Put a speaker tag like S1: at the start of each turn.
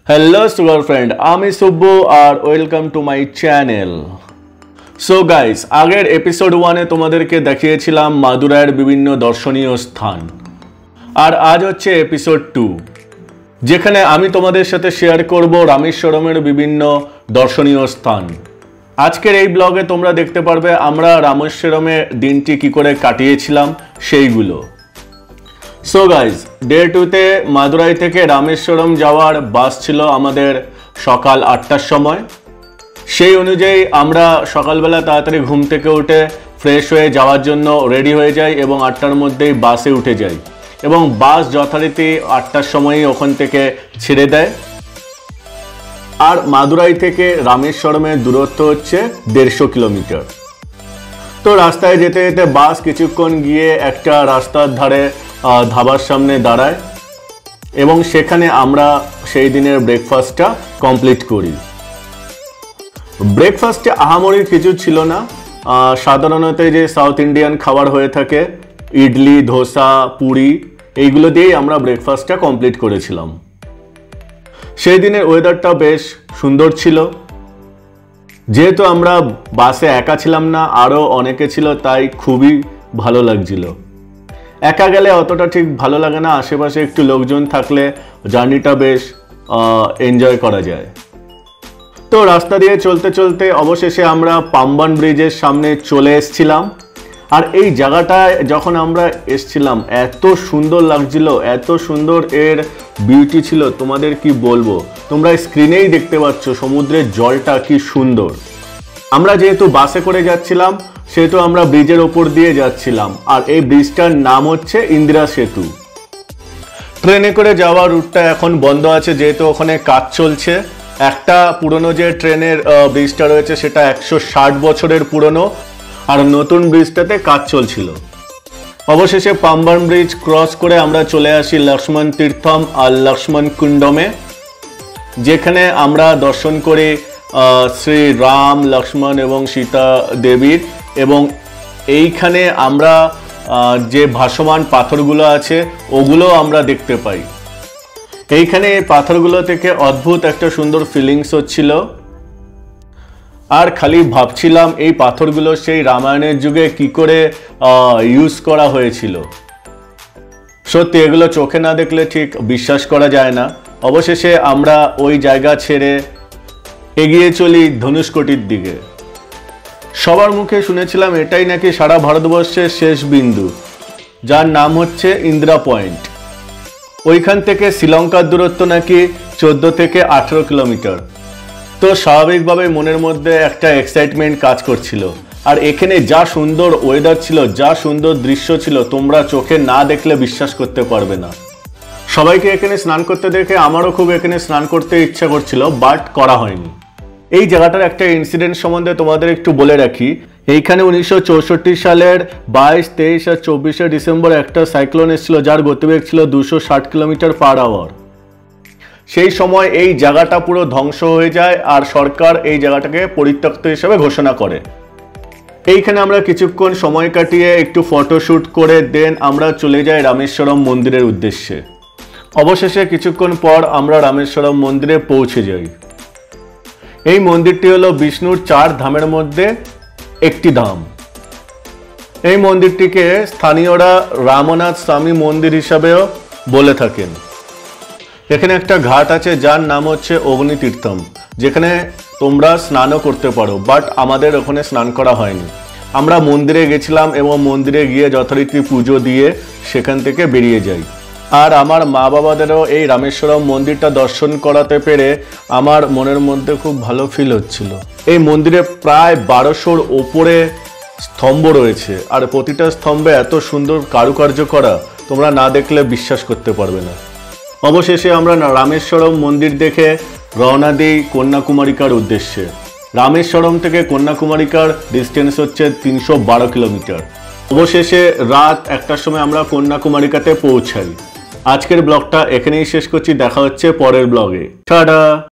S1: Hello sugar friend, আমি সুব্বু আর welcome to my channel. So guys, আগের এপিসোড 1-এ তোমাদেরকে দেখিয়েছিলাম মাদুরাইয়ের বিভিন্ন দর্শনীয় স্থান, আর আজ হচ্ছে এপিসোড 2, যেখানে আমি তোমাদের সাথে শেয়ার করব রামেশ্বরমের বিভিন্ন দর্শনীয় স্থান। আজকের এই ব্লগে তোমরা দেখতে পারবে আমরা রামেশ্বরমে দিনটি কি করে কাটিয়েছিলাম সেইগুলো। সো গাইজ, ডে 2-তে মাদুরাই থেকে রামেশ্বরম যাওয়ার বাস ছিল আমাদের সকাল 8টার সময়। সেই অনুযায়ী আমরা সকালবেলা তাড়াতাড়ি ঘুম থেকে উঠে ফ্রেশ হয়ে যাওয়ার জন্য রেডি হয়ে যাই এবং 8টার মধ্যেই বাসে উঠে যাই এবং বাস যথারীতি 8টার সময়ই ওখান থেকে ছেড়ে দেয়। আর মাদুরাই থেকে রামেশ্বরমের দূরত্ব হচ্ছে 150 কিলোমিটার। তো রাস্তায় যেতে যেতে বাস কিছুক্ষণ গিয়ে একটা রাস্তার ধারে ধাবার সামনে দাঁড়ায় এবং সেখানে আমরা সেই দিনের ব্রেকফাস্টটা কমপ্লিট করি। ব্রেকফাস্টে আহামরি কিছু ছিল না, সাধারণত যে সাউথ ইন্ডিয়ান খাবার হয়ে থাকে ইডলি, ধোসা, পুরি, এইগুলো দিয়েই আমরা ব্রেকফাস্টটা কমপ্লিট করেছিলাম। সেই দিনের ওয়েদারটা বেশ সুন্দর ছিল। যেহেতু আমরা বাসে একা ছিলাম না, আরও অনেকে ছিল, তাই খুবই ভালো লাগছিল। একা গেলে অতটা ঠিক ভালো লাগে না, আশেপাশে একটু লোকজন থাকলে জার্নিটা বেশ এনজয় করা যায়। তো রাস্তা দিয়ে চলতে চলতে অবশেষে আমরা পাম্বান ব্রিজের সামনে চলে এসেছিলাম। আর এই জায়গাটায় যখন আমরা এসেছিলাম এত সুন্দর লাগছিল, এত সুন্দর এর বিউটি ছিল, তোমাদের কি বলবো। তোমরা স্ক্রিনেই দেখতে পাচ্ছ সমুদ্রের জলটা কি সুন্দর। আমরা যেহেতু বাসে করে যাচ্ছিলাম সেহেতু আমরা ব্রিজের ওপর দিয়ে যাচ্ছিলাম, আর এই ব্রিজটার নাম হচ্ছে ইন্দিরা সেতু। ট্রেনে করে যাওয়ার রুটটা এখন বন্ধ আছে যেহেতু ওখানে কাজ চলছে। একটা পুরনো যে ট্রেনের ব্রিজটা রয়েছে সেটা 160 বছরের পুরনো, আর নতুন ব্রিজটাতে কাজ চলছিল। অবশেষে পাম্বান ব্রিজ ক্রস করে আমরা চলে আসি লক্ষ্মণ তীর্থম আর লক্ষ্মণ কুণ্ডমে, যেখানে আমরা দর্শন করি শ্রী রাম, লক্ষ্মণ এবং সীতা দেবীর। এবং এইখানে আমরা যে ভাসমান পাথরগুলো আছে ওগুলো আমরা দেখতে পাই। এইখানে এই পাথরগুলো থেকে অদ্ভুত একটা সুন্দর ফিলিংস হচ্ছিল, আর খালি ভাবছিলাম এই পাথরগুলো সেই রামায়ণের যুগে কি করে ইউজ করা হয়েছিল। সত্যি এগুলো চোখে না দেখলে ঠিক বিশ্বাস করা যায় না। অবশেষে আমরা ওই জায়গা ছেড়ে এগিয়ে চলি ধনুষ্কোটির দিকে। সবার মুখে শুনেছিলাম এটাই নাকি সারা ভারতবর্ষের শেষ বিন্দু, যার নাম হচ্ছে ইন্দিরা পয়েন্ট। ওইখান থেকে শ্রীলঙ্কার দূরত্ব নাকি 14 থেকে 18 কিলোমিটার। তো স্বাভাবিকভাবে মনের মধ্যে একটা এক্সাইটমেন্ট কাজ করছিল। আর এখানে যা সুন্দর ওয়েদার ছিল, যা সুন্দর দৃশ্য ছিল, তোমরা চোখে না দেখলে বিশ্বাস করতে পারবে না। সবাইকে এখানে স্নান করতে দেখে আমারও খুব এখানে স্নান করতে ইচ্ছা করছিল, বাট করা হয়নি। এই জায়গাটার একটা ইনসিডেন্ট সম্বন্ধে তোমাদের একটু বলে রাখি। এইখানে 1964 সালের 22, 23 আর 24 ডিসেম্বর একটা সাইক্লোন এসেছিল, যার গতিবেগ ছিল 260 কিলোমিটার পার আওয়ার। সেই সময় এই জায়গাটা পুরো ধ্বংস হয়ে যায় আর সরকার এই জায়গাটাকে পরিত্যক্ত হিসেবে ঘোষণা করে। এইখানে আমরা কিছুক্ষণ সময় কাটিয়ে একটু ফটোশ্যুট করে দেন আমরা চলে যাই রামেশ্বরম মন্দিরের উদ্দেশ্যে। অবশেষে কিছুক্ষণ পর আমরা রামেশ্বরম মন্দিরে পৌঁছে যাই। এই মন্দিরটি হলো বিষ্ণুর 4 ধামের মধ্যে একটি ধাম। এই মন্দিরটিকে স্থানীয়রা রামনাথ স্বামী মন্দির হিসাবেও বলে থাকেন। এখানে একটা ঘাট আছে যার নাম হচ্ছে অগ্নি তীর্থম, যেখানে তোমরা স্নানও করতে পারো, বাট আমাদের ওখানে স্নান করা হয়নি। আমরা মন্দিরে গেছিলাম এবং মন্দিরে গিয়ে যথারীতি পুজো দিয়ে সেখান থেকে বেরিয়ে যাই। আর আমার মা বাবাদেরও এই রামেশ্বরম মন্দিরটা দর্শন করাতে পেরে আমার মনের মধ্যে খুব ভালো ফিল হচ্ছিল। এই মন্দিরে প্রায় 1200-র ওপরে স্তম্ভ রয়েছে, আর প্রতিটা স্তম্ভে এত সুন্দর কারুকার্য করা, তোমরা না দেখলে বিশ্বাস করতে পারবে না। অবশেষে আমরা রামেশ্বরম মন্দির দেখে রওনা দিই কন্যাকুমারিকার উদ্দেশ্যে। রামেশ্বরম থেকে কন্যাকুমারিকার ডিস্টেন্স হচ্ছে 312 কিলোমিটার। অবশেষে রাত 1টার সময় আমরা কন্যাকুমারিকাতে পৌঁছাই। আজকের ব্লগটা এখানেই শেষ করছি, দেখা হচ্ছে পরের ব্লগে। টাটা।